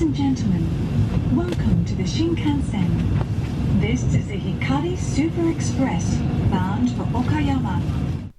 Ladies and gentlemen, welcome to the Shinkansen. This is the Hikari Super Express bound for Okayama.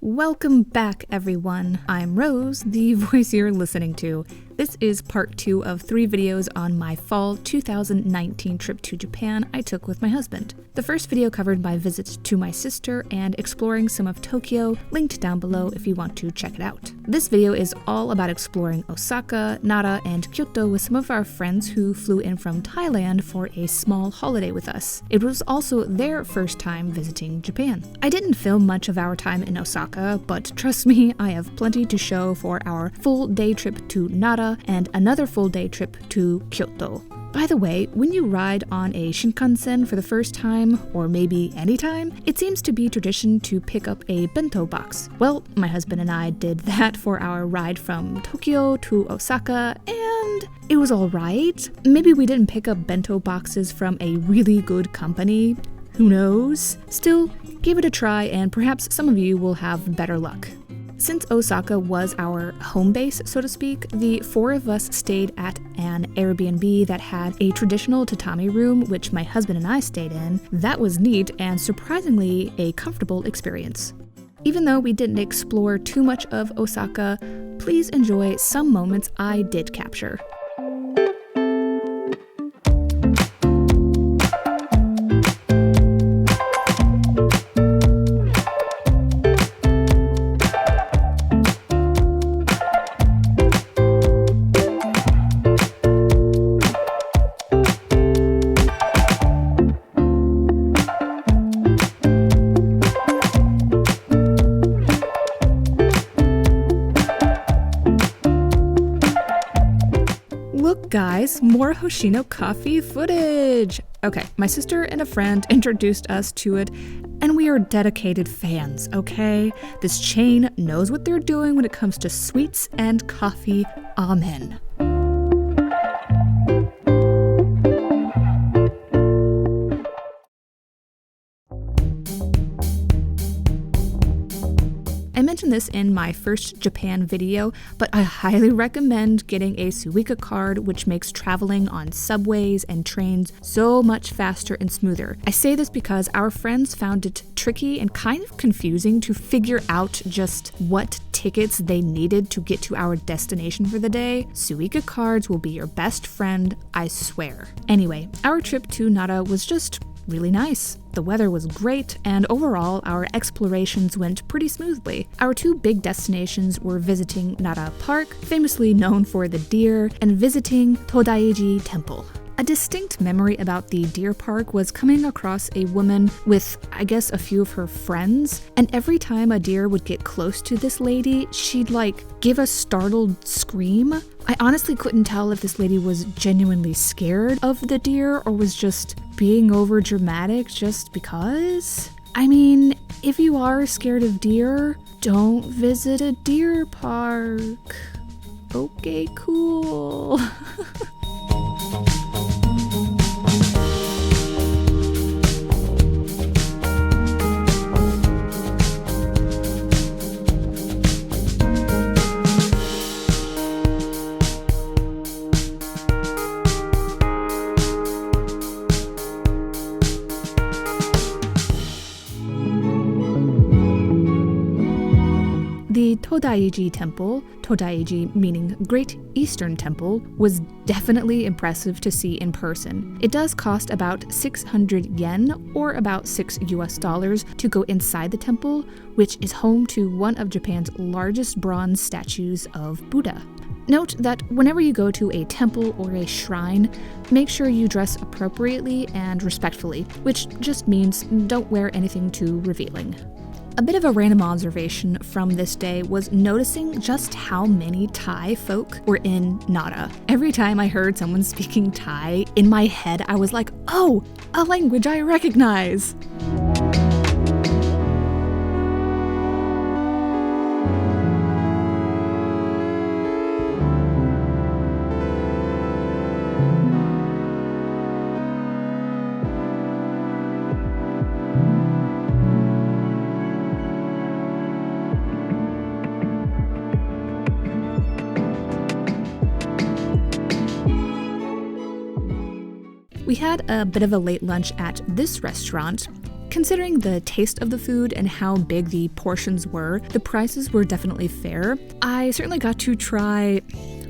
Welcome back, everyone. I'm Rose, the voice you're listening to. This is part 2 of 3 videos on my fall 2019 trip to Japan I took with my husband. The first video covered my visit to my sister and exploring some of Tokyo, linked down below if you want to check it out. This video is all about exploring Osaka, Nara, and Kyoto with some of our friends who flew in from Thailand for a small holiday with us. It was also their first time visiting Japan. I didn't film much of our time in Osaka, but trust me, I have plenty to show for our full day trip to Nara and another full day trip to Kyoto. By the way, when you ride on a Shinkansen for the first time, or maybe any time, it seems to be tradition to pick up a bento box. Well, my husband and I did that for our ride from Tokyo to Osaka, and it was alright. Maybe we didn't pick up bento boxes from a really good company. Who knows? Still, give it a try and perhaps some of you will have better luck. Since Osaka was our home base, so to speak, the 4 of us stayed at an Airbnb that had a traditional tatami room, which my husband and I stayed in. That was neat and surprisingly a comfortable experience. Even though we didn't explore too much of Osaka, please enjoy some moments I did capture. Look guys, more Hoshino coffee footage! Okay, my sister and a friend introduced us to it, and we are dedicated fans, okay? This chain knows what they're doing when it comes to sweets and coffee. Amen. I mentioned this in my first Japan video, but I highly recommend getting a Suica card, which makes traveling on subways and trains so much faster and smoother. I say this because our friends found it tricky and kind of confusing to figure out just what tickets they needed to get to our destination for the day. Suica cards will be your best friend, I swear. Anyway, our trip to Nara was just really nice. The weather was great, and overall, our explorations went pretty smoothly. Our 2 big destinations were visiting Nara Park, famously known for the deer, and visiting Todai-ji Temple. A distinct memory about the deer park was coming across a woman with, I guess, a few of her friends, and every time a deer would get close to this lady, she'd give a startled scream. I honestly couldn't tell if this lady was genuinely scared of the deer or was just being over dramatic just because. I mean, if you are scared of deer, don't visit a deer park. Okay, cool. The Todai-ji temple, Todai-ji meaning Great Eastern Temple, was definitely impressive to see in person. It does cost about 600 yen, or about $6 to go inside the temple, which is home to one of Japan's largest bronze statues of Buddha. Note that whenever you go to a temple or a shrine, make sure you dress appropriately and respectfully, which just means don't wear anything too revealing. A bit of a random observation from this day was noticing just how many Thai folk were in Nara. Every time I heard someone speaking Thai, in my head I was like, oh, a language I recognize! We had a bit of a late lunch at this restaurant. Considering the taste of the food and how big the portions were, the prices were definitely fair. I certainly got to try,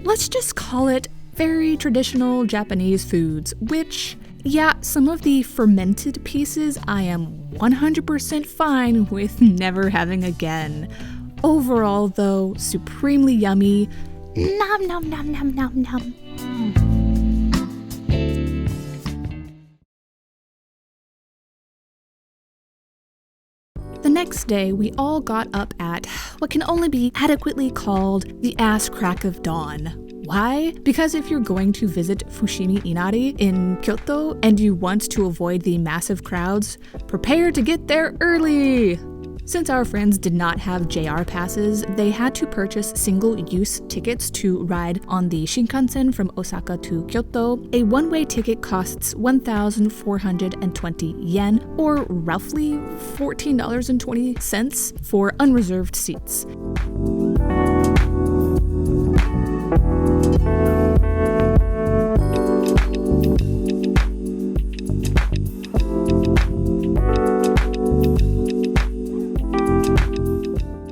let's just call it, very traditional Japanese foods, which, yeah, some of the fermented pieces I am 100% fine with never having again. Overall, though, supremely yummy. Nom nom nom nom nom nom. The next day, we all got up at what can only be adequately called the ass crack of dawn. Why? Because if you're going to visit Fushimi Inari in Kyoto and you want to avoid the massive crowds, prepare to get there early! Since our friends did not have JR passes, they had to purchase single-use tickets to ride on the Shinkansen from Osaka to Kyoto. A one-way ticket costs 1,420 yen, or roughly $14.20 for unreserved seats.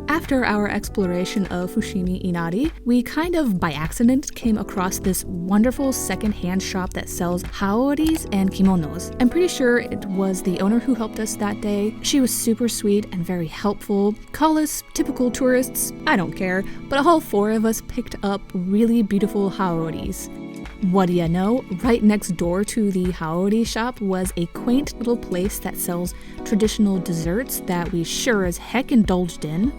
After our exploration of Fushimi Inari, we kind of by accident came across this wonderful second-hand shop that sells haoris and kimonos. I'm pretty sure it was the owner who helped us that day. She was super sweet and very helpful. Call us typical tourists, I don't care, but all four of us picked up really beautiful haoris. What do you know? Right next door to the haori shop was a quaint little place that sells traditional desserts that we sure as heck indulged in.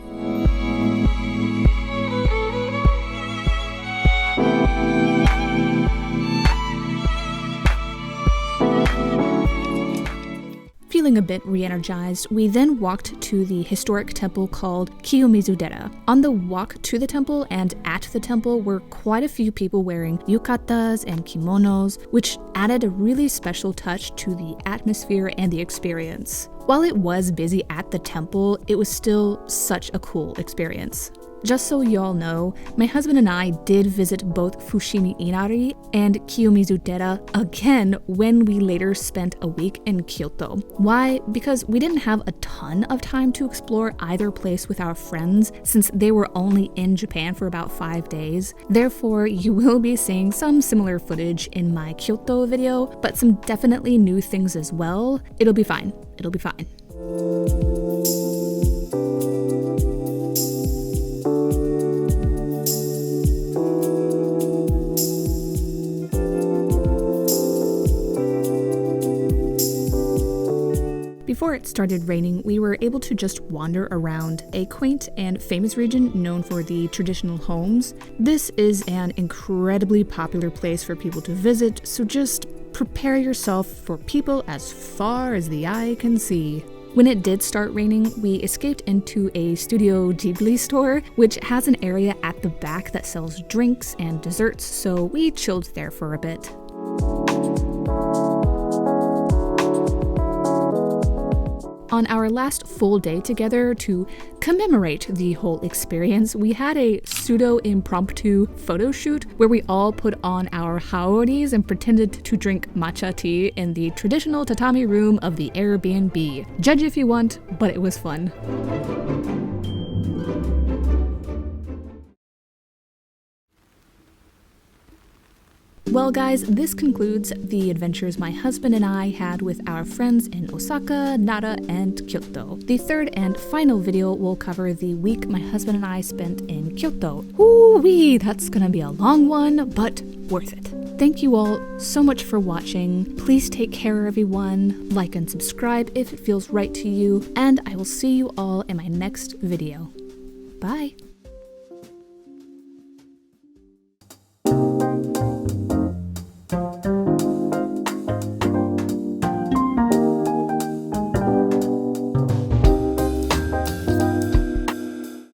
Feeling a bit re-energized, we then walked to the historic temple called Kiyomizu-dera. On the walk to the temple and at the temple were quite a few people wearing yukatas and kimonos, which added a really special touch to the atmosphere and the experience. While it was busy at the temple, it was still such a cool experience. Just so y'all know, my husband and I did visit both Fushimi Inari and Kiyomizu-dera again when we later spent a week in Kyoto. Why? Because we didn't have a ton of time to explore either place with our friends since they were only in Japan for about 5 days. Therefore, you will be seeing some similar footage in my Kyoto video, but some definitely new things as well. It'll be fine. It'll be fine. Before it started raining, we were able to just wander around a quaint and famous region known for the traditional homes. This is an incredibly popular place for people to visit, so just prepare yourself for people as far as the eye can see. When it did start raining, we escaped into a Studio Ghibli store, which has an area at the back that sells drinks and desserts, so we chilled there for a bit. On our last full day together, to commemorate the whole experience, we had a pseudo-impromptu photo shoot where we all put on our haoris and pretended to drink matcha tea in the traditional tatami room of the Airbnb. Judge if you want, but it was fun. Well guys, this concludes the adventures my husband and I had with our friends in Osaka, Nara, and Kyoto. The third and final video will cover the week my husband and I spent in Kyoto. Woo-wee, that's gonna be a long one, but worth it. Thank you all so much for watching. Please take care everyone, like and subscribe if it feels right to you, and I will see you all in my next video. Bye!